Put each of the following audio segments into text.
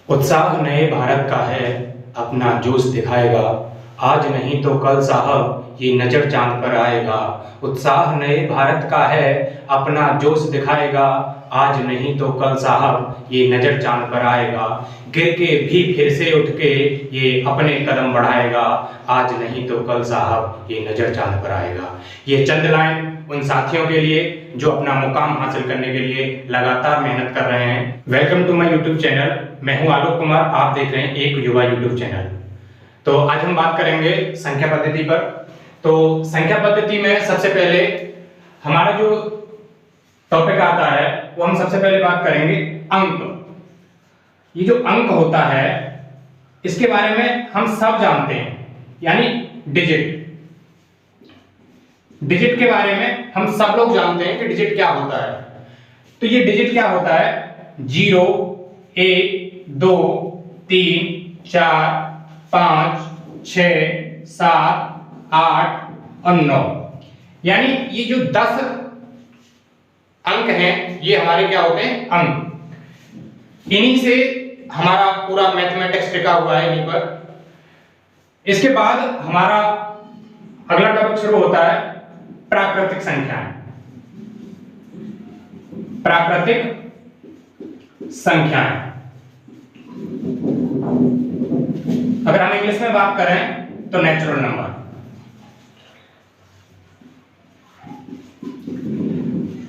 उत्साह नए भारत का है, अपना जोश दिखाएगा। आज नहीं तो कल साहब ये नजर चांद पर आएगा। उत्साह नए भारत का है, अपना जोश दिखाएगा। आज नहीं तो कल साहब ये नजर चांद पर आएगा। गिर के भी फिर से उठ के ये अपने कदम बढ़ाएगा। आज नहीं तो कल साहब ये नजर चांद पर आएगा। ये चंद लाइन उन साथियों के लिए जो अपना मुकाम हासिल करने के लिए लगातार मेहनत कर रहे हैं। Welcome to my YouTube channel. मैं हूं आलोक कुमार, आप देख रहे हैं एक युवा यूट्यूब चैनल। तो आज हम बात करेंगे संख्या पद्धति पर। तो संख्या पद्धति में सबसे पहले हमारा जो टॉपिक आता है वो हम सबसे पहले बात करेंगे अंक। ये जो अंक होता है इसके बारे में हम सब जानते हैं, यानी डिजिट। डिजिट के बारे में हम सब लोग जानते हैं कि डिजिट क्या होता है। तो ये डिजिट क्या होता है? 0, 1, 2, 3, 4, 5, 6, 7, 8 और 9, यानी ये जो 10 अंक हैं ये हमारे क्या होते हैं? अंक। इन्हीं से हमारा पूरा मैथमेटिक्स टिका हुआ है इन्हीं पर। इसके बाद हमारा अगला टॉपिक शुरू होता है प्राकृतिक संख्याएं। प्राकृतिक संख्याएं, अगर हम इंग्लिश में बात करें तो नेचुरल नंबर।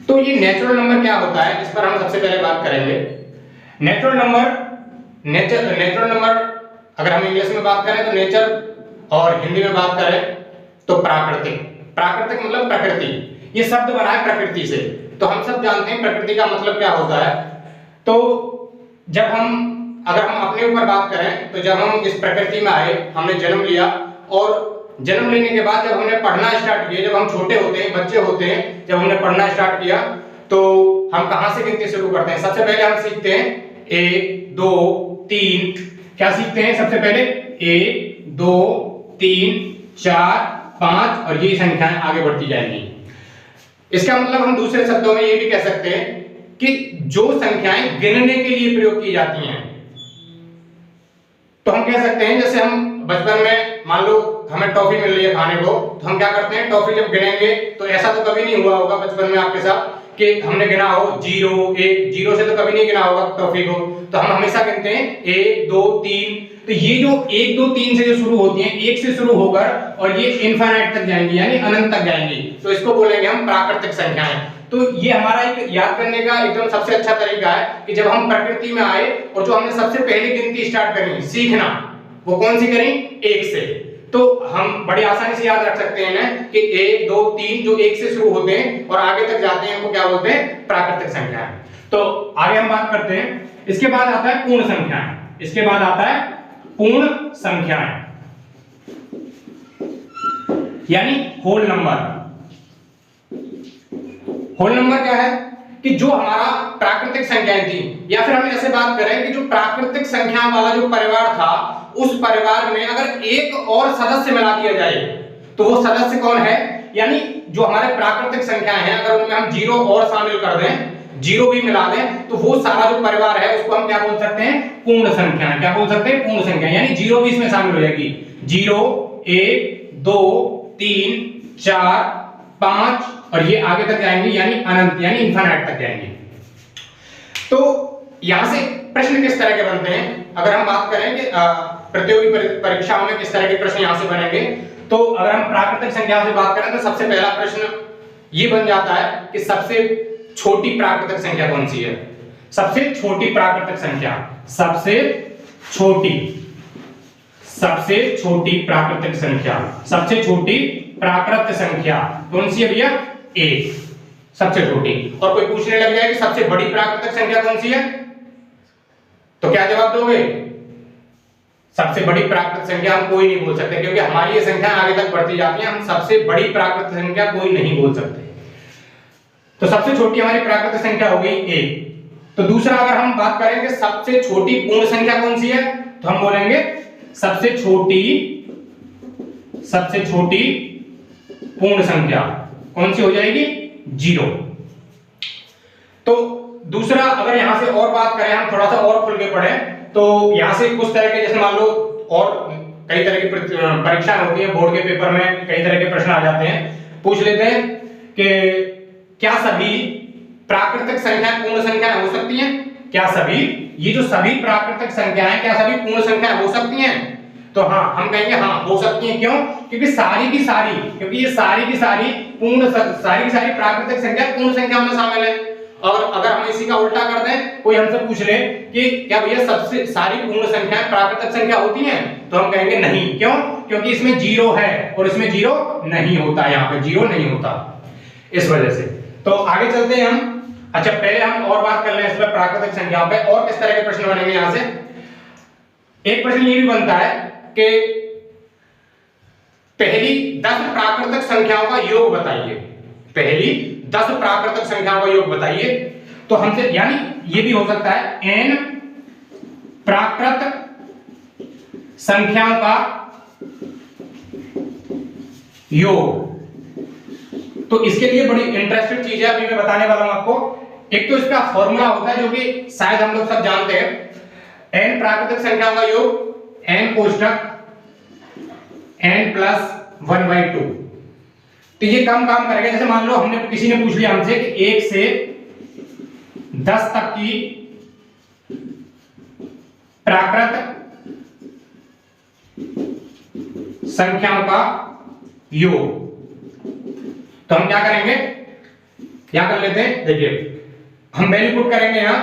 तो ये नेचुरल नंबर क्या होता है इस पर हम सबसे पहले बात करेंगे। नेचुरल नंबर अगर हम इंग्लिश में बात करें तो नेचर और हिंदी में बात करें तो प्राकृतिक। प्राकृतिक मतलब प्रकृति, ये शब्द बना है प्रकृति से। तो हम सब जानते हैं प्रकृति का मतलब क्या होता है। तो जब अगर हम अपने ऊपर बात करें तो जब हम इस प्रकृति में आए, हमने जन्म लिया और जन्म लेने के बाद जब हमने पढ़ना स्टार्ट किया, जब हम छोटे होते हैं, बच्चे होते हैं, जब हमने पढ़ना स्टार्ट किया तो हम कहां से गिनती शुरू करते हैं? सबसे पहले हम सीखते हैं 1, 2, 3। क्या सीखते हैं सबसे पहले? 1, 2, 3, 4, 5 और ये संख्याएं आगे बढ़ती जाएंगी। इसका मतलब हम दूसरे शब्दों में ये भी कह सकते हैं कि जो संख्याएं गिनने के लिए प्रयोग की जाती हैं, तो हम कह सकते हैं जैसे हम बचपन में मान लो हमें टॉफी मिल रही है खाने को, तो हम क्या करते हैं? टॉफी जब गिनेंगे तो ऐसा तो कभी नहीं हुआ होगा बचपन में आपके साथ कि हमने गिना हो 0, 1, 0 से तो कभी नहीं गिना होगा टॉफी को। तो हम हमेशा गिनते हैं 1, 2, 3। तो ये जो 1, 2, 3 से जो शुरू होती हैं, 1 से शुरू होकर और ये इनफाइनाइट तक जाएंगी, यानी अनंत तक जाएंगी, तो इसको बोलेंगे हम प्राकृतिक संख्याएं। तो ये हमारा एक याद करने का एकदम सबसे अच्छा तरीका है कि जब हम प्रकृति में आए और जो हमने सबसे पहले गिनती स्टार्ट करी, सीखना, वो कौन सी करी? 1 से। तो हम बड़ी आसानी से याद रख सकते हैं कि 1, 2, 3 जो 1 से शुरू होते हैं और आगे तक जाते हैं, उनको क्या बोलते हैं? प्राकृतिक संख्याएं। तो आगे हम बात करते हैं। इसके बाद आता है पूर्ण संख्याएं। इसके बाद आता है पूर्ण संख्याएं, यानी होल नंबर। होल नंबर क्या है? कि जो हमारा प्राकृतिक संख्याएं थी, या फिर हम ऐसे बात करें कि जो प्राकृतिक संख्या वाला जो परिवार था, उस परिवार में अगर एक और सदस्य मिला दिया जाए तो वो सदस्य कौन है? यानी जो हमारे प्राकृतिक संख्याएं हैं, अगर उनमें हम 0 और शामिल कर दें, 0 भी मिला दें, तो वो सारा जो परिवार है उसको हम क्या बोल सकते हैं? पूर्ण संख्याएं। क्या बोल सकते हैं? पूर्ण संख्या, यानी 0 भी इसमें शामिल हो जाएगी। 0, 1, 2, 3, 4, 5 और ये आगे तक जाएंगे, यानी अनंत, यानी इनफाइनाइट तक जाएंगे। तो यहां से प्रश्न किस तरह के बनते हैं? अगर हम बात करें कि प्रतियोगी परीक्षाओं में किस तरह के प्रश्न यहां से बनेंगे, तो अगर हम प्राकृतिक संख्या से बात करें तो सबसे पहला प्रश्न ये बन जाता है कि सबसे छोटी प्राकृतिक संख्या कौन सी है? सबसे छोटी प्राकृतिक संख्या, सबसे छोटी प्राकृतिक संख्या, सबसे छोटी प्राकृत संख्या कौन सी है भैया? 1, सबसे छोटी। और कोई पूछने लग जाए कि सबसे बड़ी प्राकृतिक संख्या कौन सी है, तो क्या जवाब दोगे? सबसे बड़ी प्राकृतिक संख्या हम कोई नहीं बोल सकते, क्योंकि हमारी ये संख्या आगे तक बढ़ती जाती है, हम सबसे बड़ी प्राकृतिक संख्या कोई नहीं बोल सकते। तो सबसे छोटी हमारी प्राकृतिक संख्या हो गई 1। तो दूसरा अगर हम बात करेंगे सबसे छोटी पूर्ण संख्या कौन सी है, तो हम बोलेंगे सबसे छोटी पूर्ण संख्या कौन सी हो जाएगी? 0। तो दूसरा अगर यहां से और बात करें, हम थोड़ा सा और खुल के पढ़ें, तो यहाँ से कुछ तरह के, जैसे मान लो और कई तरह की परीक्षा होती है, बोर्ड के पेपर में कई तरह के प्रश्न आ जाते हैं। पूछ लेते हैं कि क्या सभी प्राकृतिक संख्याएं पूर्ण संख्याएं हो सकती हैं? क्या सभी, ये जो सभी प्राकृतिक संख्याएं क्या सभी पूर्ण संख्याएं हो सकती हैं? तो हाँ, हम कहेंगे हाँ हो सकती हैं। क्यों? क्योंकि सारी की सारी, क्योंकि ये सारी की सारी प्राकृतिक संख्या पूर्ण संख्या में शामिल है। और अगर हम इसी का उल्टा कर दें, कोई हमसे पूछ ले कि क्या भैया सबसे सारी पूर्ण संख्याएं प्राकृतिक संख्या होती हैं, तो हम कहेंगे नहीं। क्यों? क्योंकि इसमें जीरो है और इसमें जीरो नहीं होता, यहाँ पे जीरो नहीं होता, इस वजह से। तो आगे चलते हैं हम। अच्छा, पहले हम और बात कर लें इस पर, प्राकृतिक संख्याओं पे और किस तरह के प्रश्न बनेंगे। यहां से एक प्रश्न ये भी बनता है कि पहली 10 प्राकृतिक संख्याओं का योग बताइए। पहली 10 प्राकृतिक संख्याओं का योग बताइए। तो हमसे, यानी ये भी हो सकता है n प्राकृत संख्याओं का योग। तो इसके लिए बड़ी इंटरेस्टिंग चीज है, अभी मैं बताने वाला हूं आपको। एक तो इसका फॉर्मूला होता है जो कि शायद हम लोग सब जानते हैं, n प्राकृतिक संख्याओं का योग n कोष्ठक n प्लस 1/2। तो ये काम करेगा। जैसे मान लो हमने, किसी ने पूछ लिया हमसे कि 1 से 10 तक की प्राकृत संख्याओं का योग, तो हम क्या करेंगे, क्या कर लेते हैं, देखिए हम वैल्यू पुट करेंगे यहां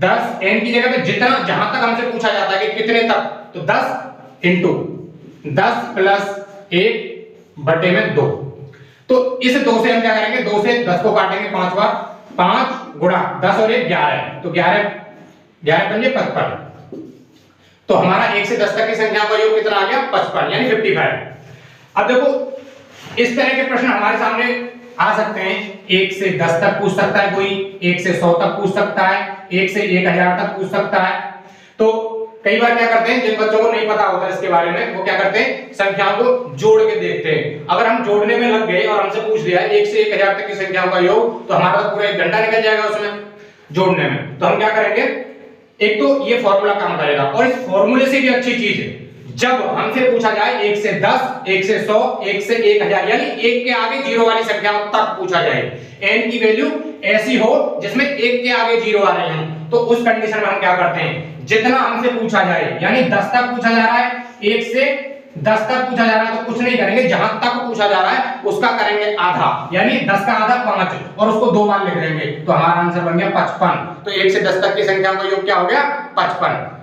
10, n की जगह पे जितना, जहां तक हमसे पूछा जाता है कि कितने तक, तो 10 इंटू 10 प्लस 1/2। तो इस 2 से हम क्या करेंगे, 2 से 10 को काटेंगे 5 बार, 5 गुणा 10 और 1 11, तो 11 पंजे 55। तो हमारा 1 से 10 तक की संख्या का योग कितना आ गया, 55, यानी 55। अब देखो इस तरह के प्रश्न हमारे सामने आ सकते हैं। 1 से 10 तक पूछ सकता है कोई, 1 से 100 तक पूछ सकता है, 1 से 1000 तक पूछ सकता है। तो कई बार क्या करते हैं, जिन बच्चों को नहीं पता होता इसके बारे में, वो क्या करते हैं, संख्याओं को जोड़ के देखते हैं। अगर हम जोड़ने में लग गए और हमसे पूछ लिया 1 से 1000 तक की संख्याओं का योग, तो हमारा तो पूरा 1 घंटा निकल जाएगा उसमें जोड़ने में। तो हम क्या करेंगे, एक तो ये फॉर्मूला काम करेगा, और इस फॉर्मूले से भी अच्छी चीज है, जब हमसे पूछा जाए 1 से 10, 1 से 100, 1 से 1000, यानी 1 के आगे जीरो वाली संख्याओं तक पूछा जाए, n की वैल्यू ऐसी हो जिसमें 1 के आगे जीरो आ रहे हैं, तो उस कंडीशन में हम क्या करते हैं, जितना हमसे पूछा जाए, यानी 10 तक पूछा जा रहा है, 1 से 10 तक पूछा जा रहा है, तो कुछ नहीं करेंगे, जहां तक पूछा जा रहा है उसका करेंगे आधा, यानी 10 का आधा 5, और उसको 2 बार लिख देंगे, तो हमारा आंसर बन गया 55। तो 1 से 10 तक की संख्याओं का योग क्या हो गया, 55।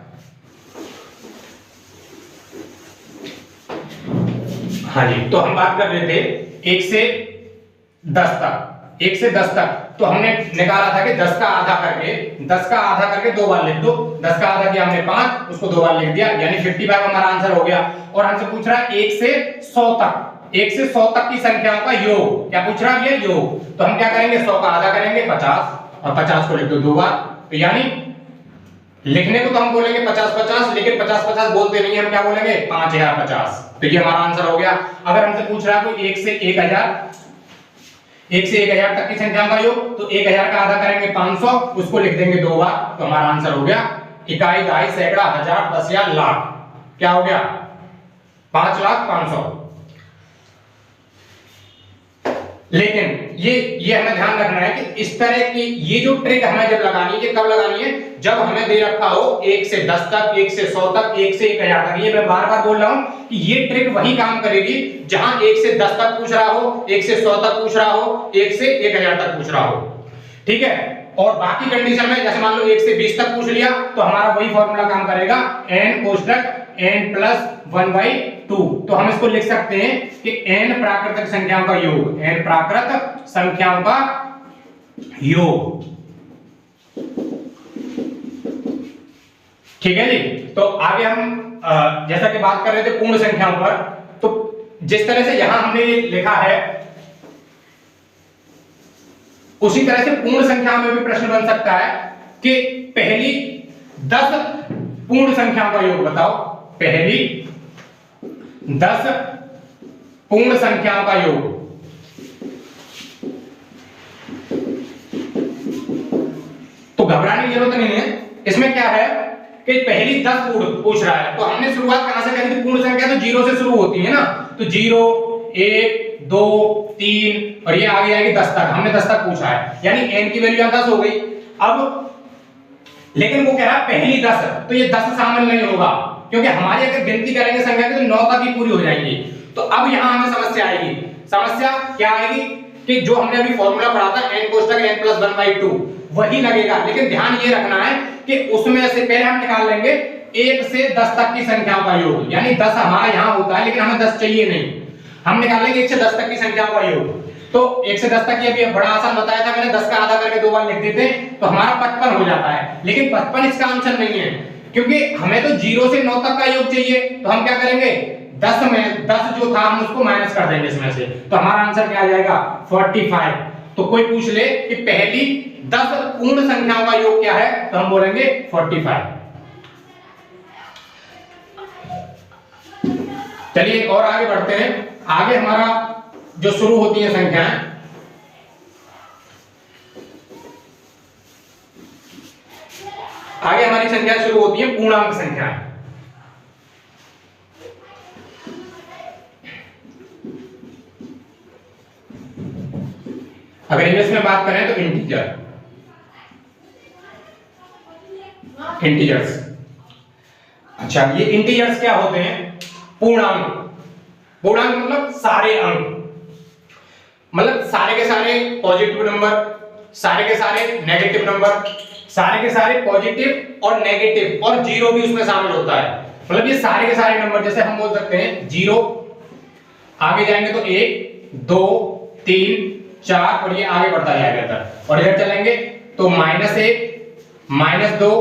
हाँ जी, तो हम बात कर रहे थे 1 से 10 तक, 1 से 10 तक, तो हमने निकाला था कि 10 का आधा करके 2 बार लिख दो। 10 का आधा किया हमने 5, उसको 2 बार लिख दिया, यानी 55 हमारा आंसर हो गया। और हमसे पूछ रहा है 1 से 100 तक, 1 से 100 तक की संख्याओं का योग, क्या पूछ रहा है, योग। तो हम क्या करेंगे, 100 का आधा करेंगे 50, और 50 को लिख दो 2 बार। तो यानी लिखने को तो हम बोलेंगे 50-50, लेकिन 50-50 बोलते नहीं, हम क्या बोलेंगे 5050। तो ये हमारा आंसर हो गया। अगर हमसे पूछ रहा है कोई 1 से 1000 तक की संख्याओं का योग, तो 1000 का आधा करेंगे 500, उसको लिख देंगे 2 बार, तो हमारा आंसर हो गया इकाई, दहाई, सैकड़ा, हजार, दसिया, लाख, क्या हो गया 5,05,000। लेकिन ये हमें ध्यान रखना है कि इस तरह की ये जो ट्रिक हमें जब लगानी है, कब लगानी है, जब हमें दे रखा हो 1 से 10 तक, 1 से 100 तक, 1 से 1000 तक। ये मैं बार-बार बोल रहा हूं कि ये ट्रिक वही काम करेगी जहां 1 से 10 तक पूछ रहा हो, 1 से 100 तक पूछ रहा हो, 1 से 1000 तक पूछ रहा हो, ठीक है। और बाकी कंडीशन में, जैसे मान लो 1 से 20 तक पूछ लिया, तो हमारा वही फॉर्मूला काम करेगा, n कोष्ठक n प्लस 1/2। तो हम इसको लिख सकते हैं कि n प्राकृतिक संख्याओं का योग, n प्राकृत संख्याओं का योग, ठीक है जी। तो आगे हम जैसा कि बात कर रहे थे पूर्ण संख्याओं पर, तो जिस तरह से यहां हमने लिखा है, उसी तरह से पूर्ण संख्याओं में भी प्रश्न बन सकता है कि पहली 10 पूर्ण संख्याओं का योग बताओ। पहली 10 पूर्ण संख्याओं का योग, तो घबराने की जरूरत नहीं है। इसमें क्या है कि पहली 10 पूछ रहा है, तो हमने शुरुआत कहां से करी थी? पूर्ण संख्या तो 0 से शुरू होती है ना, तो 0 1 2 3 और ये आगे आएगी 10 तक, हमने 10 तक पूछा है, यानी n की वैल्यू 10 हो गई। अब लेकिन वो कह रहा है पहली 10, तो ये 10 शामिल नहीं होगा, क्योंकि हमारी अगर गिनती करेंगे संख्या की तो 9 तक ही पूरी हो जाएंगी। तो अब यहां हमें समस्या आएगी। समस्या क्या आएगी कि जो हमने अभी फॉर्मूला पढ़ा था n कोष्ठक n+1/2 वही लगेगा, लेकिन ध्यान ये रखना है कि उसमें से पहले हम निकाल लेंगे 1 से 10 तक की संख्याओं का योग, यानी 10 हमारा यहां होता है लेकिन हमें 10 चाहिए नहीं, हम निकाल लेंगे 1 से 10 तक की संख्याओं का योग। तो 1 से 10 तक ये अभी बड़ा आसान बताया था मैंने, 10 का आधा करके 2 बार लिख देते तो हमारा 55 हो जाता है, लेकिन 55 इसका आंसर नहीं है, क्योंकि हमें तो 0 से 9 तक का योग चाहिए। तो हम क्या करेंगे, 10 में 10 जो था हम उसको माइनस कर देंगे इसमें से, तो हमारा आंसर क्या आ जाएगा 45। तो कोई पूछ ले कि पहली 10 पूर्ण संख्याओं का योग क्या है, तो हम बोलेंगे 45। चलिए और आगे बढ़ते हैं। आगे हमारा जो शुरू होती है संख्याएं, आगे हमारी संख्या शुरू होती है पूर्णांक संख्याएं। अगर इंग्लिश में बात करें तो इंटीजर्स। अच्छा, ये इंटीजर्स क्या होते हैं? पूर्णांक। पूर्णांक मतलब सारे अंक, मतलब सारे के सारे पॉजिटिव नंबर, सारे के सारे नेगेटिव नंबर, सारे के सारे पॉजिटिव और नेगेटिव और जीरो भी उसमें शामिल होता है। मतलब ये सारे के सारे नंबर, जैसे हम बोल सकते हैं 0, आगे जाएंगे तो 1 2 3 4 और ये आगे बढ़ता जाएगा इधर, और इधर चलेंगे तो -1 -2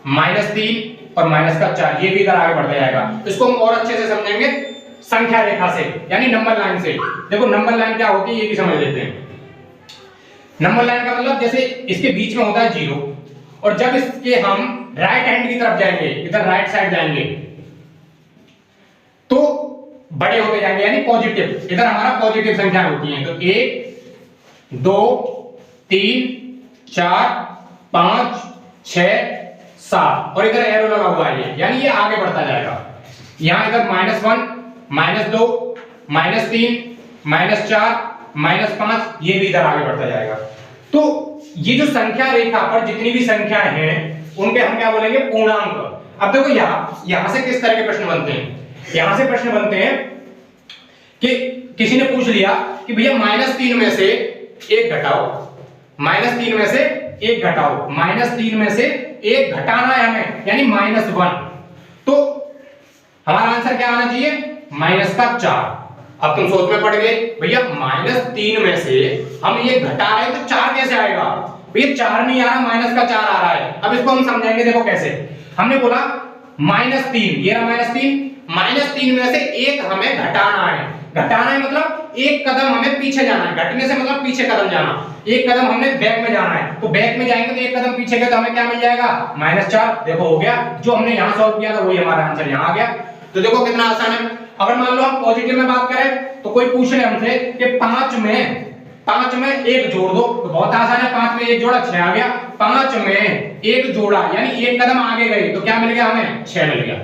-3 और -4, ये भी इधर आगे बढ़ता जाएगा। इसको हम और अच्छे से समझेंगे संख्या रेखा से, यानी नंबर लाइन से। देखो नंबर लाइन क्या होती है ये भी समझ लेते हैं। नंबर लाइन का मतलब जैसे इसके बीच में होता है 0, और जब इसके हम राइट हैंड की तरफ जाएंगे, इधर राइट साइड जाएंगे, तो बड़े होते जाएंगे, यानी पॉजिटिव। इधर हमारा पॉजिटिव संख्या होती है, तो 1 2 3 4 5 6 7 और इधर एरो लगा हुआ है, यानी ये आगे बढ़ता जाएगा। यहां इधर -1 -2 -3 -4 -5, ये भी इधर आगे बढ़ता जाएगा। तो ये जो संख्या रेखा पर जितनी भी संख्याएं हैं उनके हम क्या बोलेंगे, पूर्णांक। अब देखो यहां से किस तरह के प्रश्न बनते हैं। यहां से प्रश्न बनते हैं कि किसी ने पूछ लिया कि भैया -3 में से 1 घटाओ, -3 में से 1 घटाओ, -3 में से 1 घटाना है हमें, यानी -1। तो हमारा आंसर क्या आना चाहिए, -4। अब तुम सोच में पड़ गए भैया -3 में से हम ये घटा रहे हैं तो 4 कैसे आएगा? भैया 4 नहीं आ रहा, -4 आ रहा है। अब इसको हम समझाएंगे, देखो कैसे। हमने बोला -3, ये रहा -3 में से 1 हमें घटाना है। घटाना है मतलब एक कदम हमें पीछे जाना है, घटने से मतलब पीछे कदम जाना, एक कदम हमने बैक में जाना है। तो बैक में जाएंगे तो एक कदम पीछे गए तो हमें क्या मिल जाएगा, -4। देखो हो गया, जो हमने यहां सॉल्व किया था वही हमारा आंसर यहां आ गया। तो देखो कितना आसान है। अगर मान लो हम पॉजिटिव में बात करें तो कोई पूछ रहे हमसे कि 5 में 1 जोड़ दो, तो बहुत आसान है। 5 में 1 जोड़ा 6 आ गया। 5 में 1 जोड़ा यानी एक कदम आगे गए तो क्या मिल गया हमें, 6 मिल गया।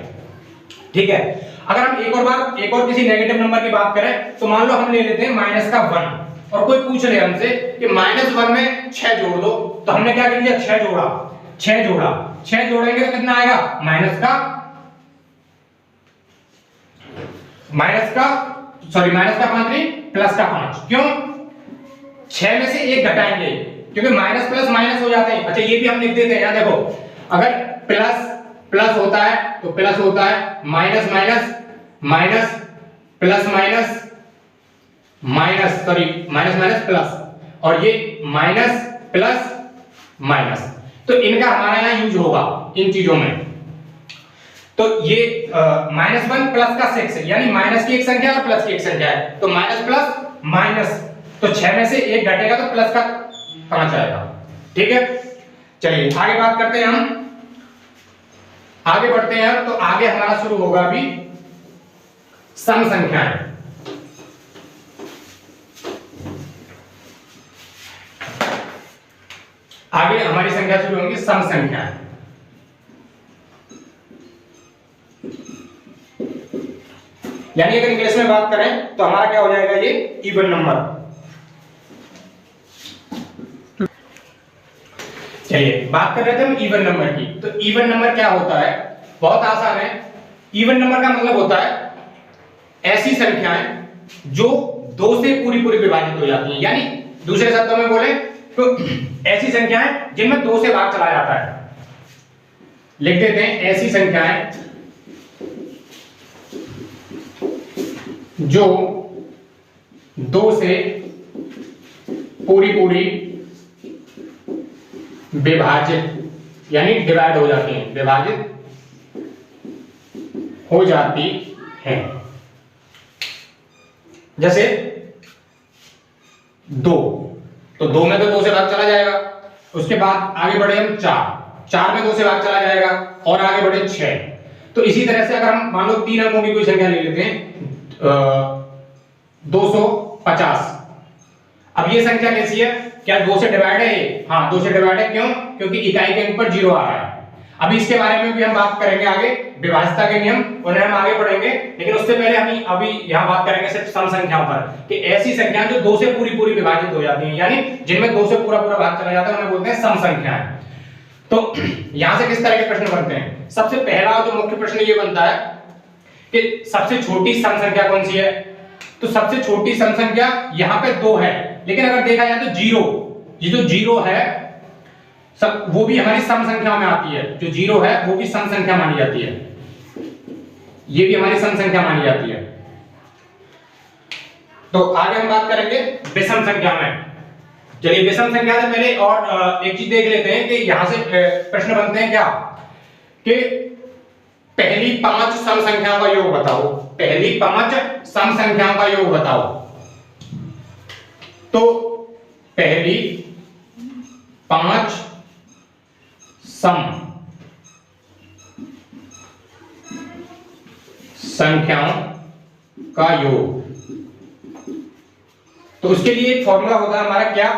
ठीक है। अगर हम एक और किसी नेगेटिव नंबर की बात करें तो मान लो हम ले लेते हैं -1, और कोई पूछ रहे हमसे कि -1 में 6 जोड़ दो, तो हमने क्या कर दिया, 6 जोड़ेंगे तो कितना आएगा, -5 नहीं +5। क्यों? 6 में से 1 घटाएंगे क्योंकि माइनस प्लस माइनस हो जाते हैं। अच्छा ये भी हम लिख देते हैं, यहां देखो, अगर प्लस प्लस होता है तो प्लस होता है, minus minus minus, plus minus minus, sorry minus minus plus, और ये माइनस प्लस माइनस। तो इनका हमारा यहां यूज होगा इन चीजों में। तो ये -1 प्लस का 6 यानी माइनस की एक संख्या और प्लस की एक संख्या है, तो माइनस प्लस माइनस, तो 6 में से 1 घटेगा तो प्लस का 5 आएगा। ठीक है, चलिए आगे बात करते हैं, हम आगे बढ़ते हैं। तो आगे हमारा शुरू होगा अभी सम संख्याएं। आगे हमारी संख्या शुरू होंगी सम संख्याएं। यानी अगर इंग्लिश में बात करें तो हमारा क्या हो जाएगा, ये इवन नंबर। चलिए बात कर रहे थे हम इवन नंबर की। तो इवन नंबर क्या होता है, बहुत आसान है। इवन नंबर का मतलब होता है ऐसी संख्याएं जो 2 से पूरी पूरी विभाजित हो जाती हैं, यानी दूसरे शब्दों में बोले तो ऐसी संख्याएं जिनमें 2 से भाग चला जाता है। लिख देते हैं ऐसी संख्याएं जो 2 से पूरी पूरी विभाजित यानी डिवाइड हो जाती हैं, विभाजित हो जाती हैं। जैसे 2, तो 2 में तो 2 से भाग चला जाएगा। उसके बाद आगे बढ़े हम 4 में 2 से भाग चला जाएगा, और आगे बढ़े 6। तो इसी तरह से अगर हम मान लो 3 अंकों की कोई संख्या ले लेते हैं 250। अब ये संख्या कैसी है, क्या 2 से डिवाइड है ये? हाँ 2 से डिवाइड है। क्यों? क्योंकि इकाई के अंक पर 0 आ रहा है। अभी इसके बारे में भी हम बात करेंगे आगे, विभाज्यता के नियम, उन्हें हम आगे पढ़ेंगे। लेकिन उससे पहले हम अभी यहाँ बात करेंगे सिर्फ सम संख्याओं पर, कि ऐसी संख्याएं जो 2 से पूरी पूरी विभाजित हो जाती हैं, यानी जिनमें 2 से पूरा पूरा भाग चला जाता है, उन्हें बोलते हैं सम संख्याएं। तो यहां से किस तरह के प्रश्न बनते हैं? सबसे पहला जो मुख्य प्रश्न ये बनता है कि सबसे छोटी सम संख्या कौन सी है? तो सबसे छोटी सम संख्या यहाँ पे 2 है, लेकिन अगर देखा जाए तो 0, ये जो 0 है सब वो भी हमारी सम संख्या में आती है। जो 0 है वो भी सम संख्या मानी जाती है, ये भी हमारी सम संख्या मानी जाती है। तो आगे हम बात करेंगे विषम संख्या में। चलिए विषम संख्या से पहले और एक चीज देख लेते हैं कि यहां से प्रश्न बनते हैं क्या, कि पहली 5 सम संख्याओं का योग बताओ। पहली 5 सम संख्याओं का योग बताओ। तो पहली 5 सम संख्याओं का योग। तो उसके लिए एक फॉर्मूला होता है हमारा क्या,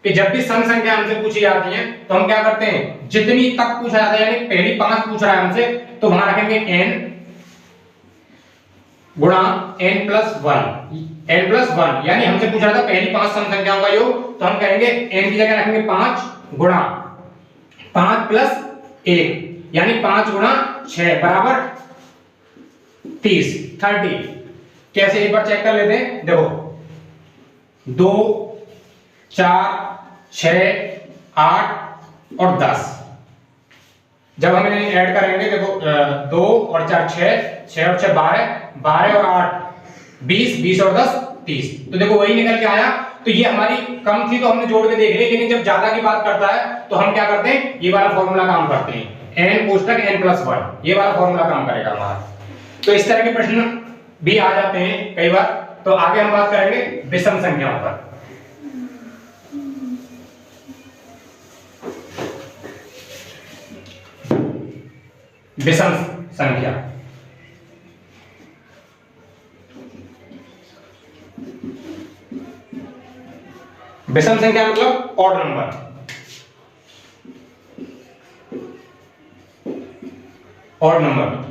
कि जब भी सम संख्या हमसे पूछी जाती है तो हम क्या करते हैं, जितनी तक पूछा जाता है, यानी पहली 5 पूछ रहा है हमसे, तो वहां रखेंगे n गुणा n प्लस 1, यानी हमसे पूछा था पहली 5 सम संख्याओं का योग, तो हम कहेंगे n की जगह रखेंगे 5 गुणा 5 प्लस 1, यानी 5 गुणा 6 बराबर 30। कैसे एक बार चेक कर लेते हैं, देखो 2 4 6 8 और 10। जब हम इन्हें ऐड करेंगे, देखो 2 और 4 6 और 6 12 और 8 20 और 10 30। तो देखो वही निकल के आया। तो ये हमारी कम थी तो हमने जोड़ के देख ली, लेकिन जब ज्यादा की बात करता है तो हम क्या करते हैं, ये वाला फॉर्मूला काम करते हैं, n कोष्टक n प्लस 1, ये वाला फॉर्मूला काम करेगा हमारा। तो इस तरह के प्रश्न भी आ जाते हैं कई बार। तो आगे हम बात करेंगे विषम संख्याओं पर। विषम संख्या, विषम संख्या मतलब ऑड नंबर। ऑड नंबर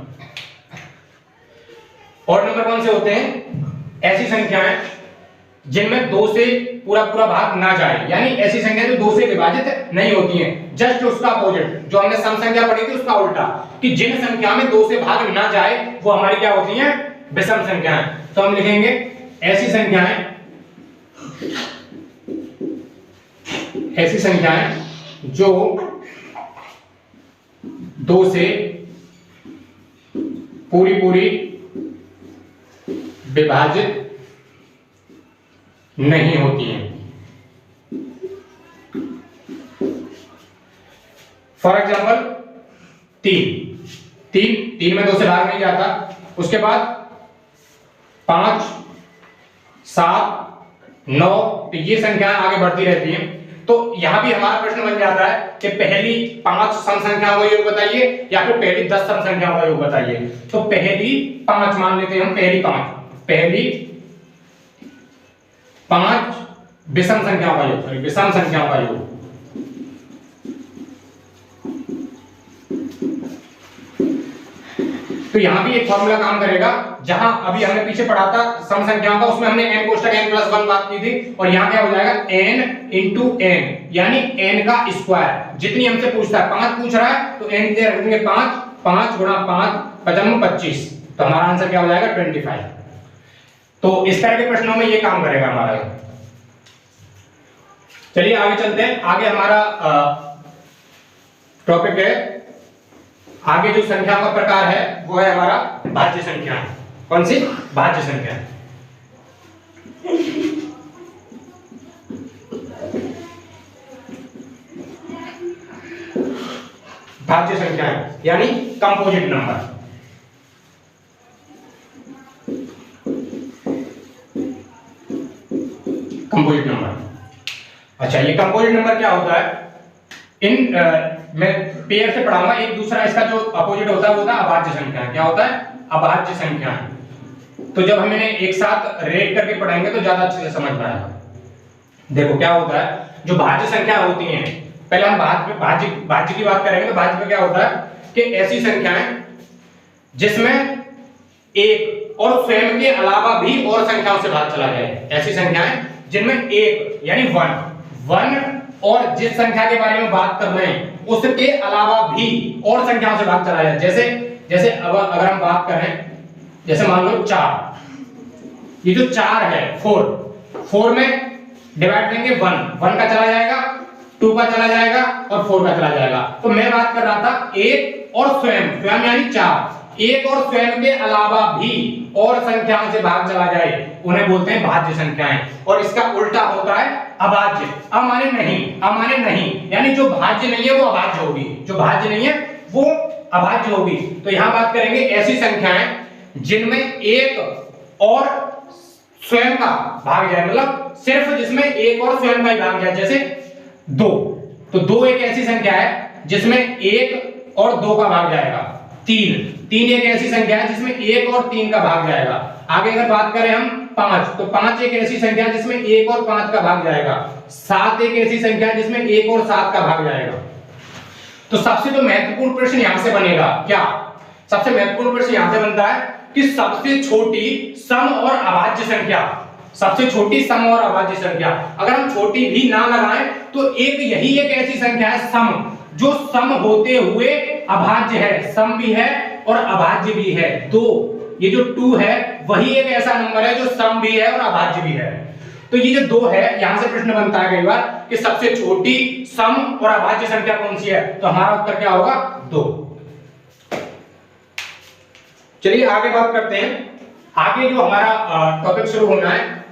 कौन से होते हैं? ऐसी संख्याएं जिनमें 2 से पूरा पूरा भाग ना जाए, यानी ऐसी संख्याएं जो 2 से विभाजित नहीं होती हैं। जस्ट उसका अपोजिट, जो हमने सम संख्या पढ़ी थी उसका उल्टा, कि जिन संख्या में 2 से भाग ना जाए वो हमारी क्या होती हैं, विषम संख्याएं। तो हम लिखेंगे ऐसी संख्याएं जो 2 से पूरी पूरी विभाजित नहीं होती हैं। फॉर एग्जाम्पल 3 में 2 से भाग नहीं जाता। उसके बाद 5 7 9, तो ये संख्याएं आगे बढ़ती रहती हैं। तो यहां भी हमारा प्रश्न बन जाता है कि पहली 5 सम संख्याओं का योग बताइए या फिर पहली 10 सम संख्याओं का योग बताइए। तो पहली 5 मान लेते हैं हम, पहली 5 विषम संख्याओं का योग, विषम संख्याओं का योग। तो यहां भी एक फॉर्मूला काम करेगा, जहां अभी हमने पीछे पढ़ा था सम संख्याओं का, उसमें हमने n कोष्ठक n+1 बात की थी, और यहाँ क्या हो जाएगा n into n, यानी n का स्क्वायर। जितनी हमसे पूछता है 5 पूछ रहा है तो n दे रखेंगे 5, 5 गुणा 5 25, तो हमारा आंसर क्या हो जाएगा 25। तो इस तरह के प्रश्नों में ये काम करेगा हमारा। चलिए आगे चलते हैं। आगे हमारा टॉपिक है, आगे जो संख्या का प्रकार है वो है हमारा भाज्य संख्या। कौन सी? भाज्य संख्या। भाज्य संख्या यानी कंपोजिट नंबर। Composite number. अच्छा, ये कंपोजिट नंबर क्या होता है? मैं पेयर से पढ़ाऊंगा। एक दूसरा इसका जो अपोजिट होता है वो होता है अभाज्य संख्या। क्या होता है? अभाज्य संख्या। तो जब हम इन्हें एक साथ रेट करके पढ़ेंगे तो ज्यादा अच्छे से समझ में आएगा। देखो क्या होता है, जो भाज्य संख्या होती हैं, पहले हम भाज्य की बात करेंगे। तो भाज्य में क्या होता है कि ऐसी संख्याएं जिसमें एक और स्वयं के अलावा भी और संख्याओं से भाग चला जाए। ऐसी संख्याएं जिनमें एक यानी वन और जिस संख्या के बारे में बात कर रहे हैं उसके अलावा भी और संख्याओं से भाग चला जाए। जैसे अब अगर हम बात करें, जैसे मान लो 4, ये जो 4 है 4 में डिवाइड करेंगे 1 का चला जाएगा, 2 का चला जाएगा और 4 का चला जाएगा। तो मैं बात कर रहा था एक और स्वयं यानी 4, एक और स्वयं के अलावा भी और संख्याओं से भाग चला जाए, उन्हें बोलते हैं भाज्य संख्याएं। और इसका उल्टा होता है अभाज्य। अमान्य नहीं, यानी जो भाज्य नहीं है वो अभाज्य होगी, जो भाज्य नहीं है वो अभाज्य होगी। तो यहां बात करेंगे ऐसी संख्याएं जिनमें एक और स्वयं का भाग जाए, मतलब सिर्फ जिसमें एक और स्वयं का ही भाग जाए। जैसे 2, तो 2 एक ऐसी संख्या है जिसमें 1 और 2 का भाग जाएगा। 3 एक ऐसी संख्या है जिसमें 1 और 3 का भाग जाएगा। आगे अगर बात करें हम 5, तो 5 एक ऐसी संख्या है जिसमें 1 और 5 का भाग जाएगा। 7 एक ऐसी संख्या है जिसमें 1 और 7 का भाग जाएगा। तो सबसे जो महत्वपूर्ण प्रश्न यहां से बनेगा, क्या सबसे महत्वपूर्ण प्रश्न यहां से बनता है कि सबसे छोटी सम और अभाज्य संख्या, सबसे छोटी सम और अभाज्य संख्या। अगर हम छोटी भी ना लगाएं तो यही एक ऐसी संख्या है सम, जो सम होते हुए अभाज्य है, सम भी है और अभाज्य भी है। ये जो 2 है वही एक ऐसा नंबर है जो सम भी है और अभाज्य भी है। तो ये जो 2 है, यहां से प्रश्न बनता है कई बार कि सबसे छोटी सम और अभाज्य संख्या कौन सी है, तो हमारा उत्तर क्या होगा 2। चलिए आगे बात करते हैं। आगे जो हमारा टॉपिक शुरू होना है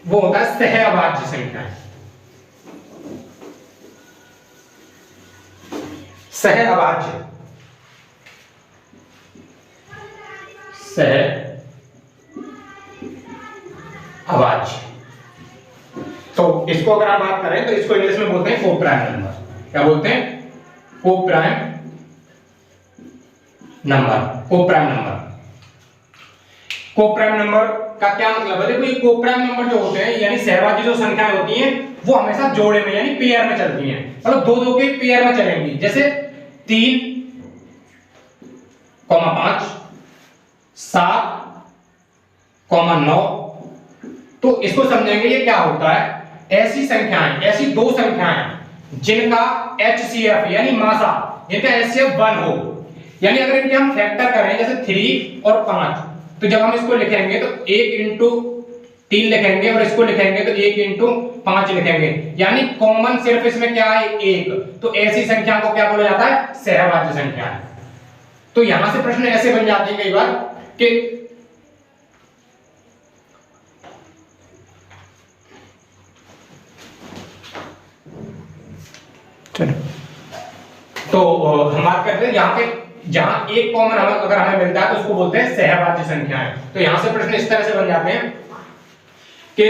वो होता है सहअभाज्य संख्याएं। सहअभाज्य, सहअभाज्य। तो इसको अगर आप बात करें तो इसको इंग्लिश में बोलते हैं को-प्राइम नंबर। क्या बोलते हैं? Co-prime number. Co-prime number, co-prime number का क्या मतलब है? देखो ये को-प्राइम नंबर जो होते हैं यानी सहभाज्य जो संख्याएं होती हैं वो हमेशा जोड़े में यानी पेयर में चलती हैं, मतलब 2-2 के पेयर में चलेंगी। जैसे 3, 5, 7, 9। तो इसको समझेंगे ये क्या होता है। ऐसी संख्याएं, ऐसी 2 संख्याएं जिनका HCF यानी मासा, जिनका HCF 1 हो, यानी अगर इनके हम फैक्टर करें जैसे 3 और 5, तो जब हम इसको लिखेंगे तो 1 इंटू 3 लिखेंगे और इसको लिखेंगे तो 1 इंटू 5 लिखेंगे, यानी कॉमन सिर्फ इसमें क्या है 1। तो ऐसी संख्या को क्या बोला जाता है? सहभाज्य संख्या। तो यहां से प्रश्न ऐसे बन जाते हैं कई बार कि तो हम बात करते हैं यहाँ पे जहां एक कॉमन अगर हमें मिलता है तो उसको बोलते हैं सहभाज्य संख्याएं। तो यहां से प्रश्न इस तरह से बन जाते हैं कि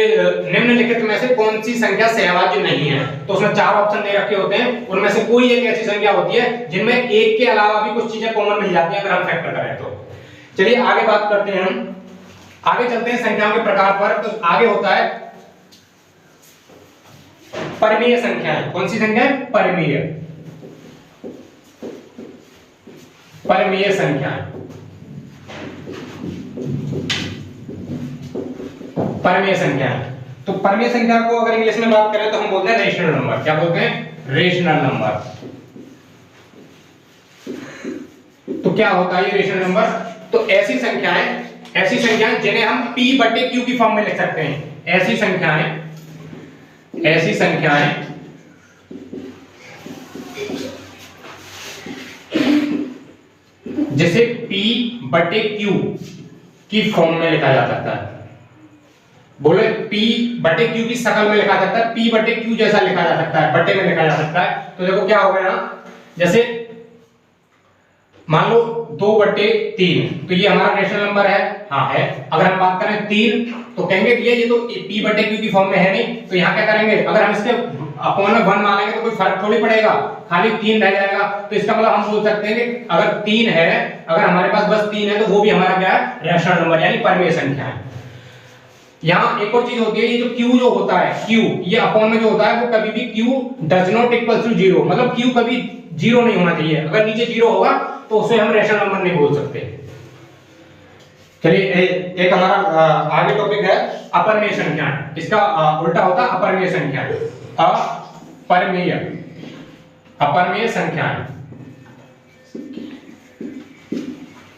निम्नलिखित में से कौन सी संख्या सहभाज्य नहीं है। तो उसमें 4 ऑप्शन दे रखे होते हैं, उनमें से कोई एक ऐसी संख्या होती है जिनमें एक के अलावा भी कुछ चीजें कॉमन मिल जाती हैं अगर हम फैक्टर करें तो। चलिए आगे बात करते हैं, हम आगे चलते हैं संख्याओं के प्रकार पर। तो आगे होता है परिमेय संख्याएं। कौन सी संख्या? परिमेय, परिमेय संख्याएं। परमेय संख्या। तो परमेय संख्या को अगर इंग्लिश में बात करें तो हम बोलते हैं रेशनल नंबर। क्या बोलते हैं? Rational number. तो क्या होता है ये रेशनल नंबर? तो ऐसी संख्याएं जिन्हें हम p बटे q की फॉर्म में लिख सकते हैं। ऐसी संख्याएं जिसे p बटे q की फॉर्म में लिखा जा सकता है। बोले p बटे q की शक्ल में लिखा जा सकता है, p बटे q जैसा लिखा जा सकता है, बटे में लिखा जा सकता है। तो देखो क्या हो गया ना, जैसे मान लो 2/3, तो ये हमारा रेशनल नंबर है। हाँ है। अगर हम बात करें 3 तो कहेंगे ये तो p बटे q की फॉर्म में है नहीं, तो यहाँ क्या करेंगे, अगर हम इसके अपॉन में 1 मानेंगे तो कोई फर्क थोड़ी पड़ेगा, खाली 3 रह जाएगा। तो इसका मतलब हम बोल सकते हैं कि अगर 3 है, अगर हमारे पास बस 3 है तो वो भी हमारा क्या है? रेशनल नंबर यानी परमेय संख्या है। यहाँ एक और चीज होती है, ये जो q जो होता है, q ये अपॉन में जो होता है वो कभी भी q does not equal to 0, मतलब q कभी 0 नहीं होना चाहिए। अगर नीचे 0 होगा तो उसे हम रेशनल नंबर नहीं बोल सकते। चलिए एक हमारा आगे टॉपिक है अपरमेय संख्या। इसका उल्टा होता है अपरमेय संख्या। अपरमेय संख्या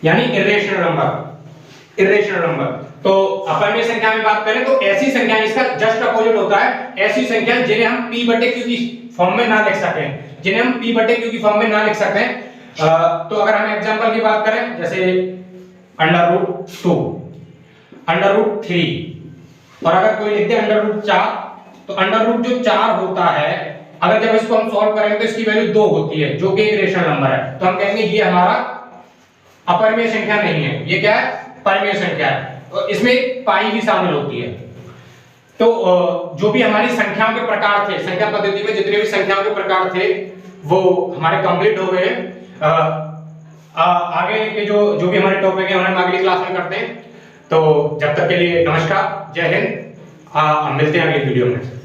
यानी इरेशनल नंबर। तो अपरमेय संख्या में बात करें तो ऐसी संख्या, इसका जस्ट अपोजिट होता है, ऐसी संख्या जिन्हें हम p बटे q की फॉर्म में ना लिख सकें, तो अगर हम एग्जांपल की बात करें, जैसे √2, √3, और अगर कोई लिख दे √4, तो √ जो 4 होता है, अगर जब इसको हम सॉल्व करेंगे तो इसकी वैल्यू 2 होती है, जो कि एक रेशनल नंबर है। तो हम कहेंगे ये हमारा अपरमेय संख्या नहीं है, ये क्या है? परमेय संख्या है। और इसमें पाई भी शामिल होती है। तो जो भी हमारी संख्याओं के प्रकार थे, संख्या पद्धति में जितने भी संख्याओं के प्रकार थे वो हमारे कंप्लीट हो गए। आगे के जो भी हमारे टॉपिक है उन्हें हम अगली क्लास में करते हैं। तो जब तक के लिए नमस्कार, जय हिंद। मिलते हैं अगली वीडियो में।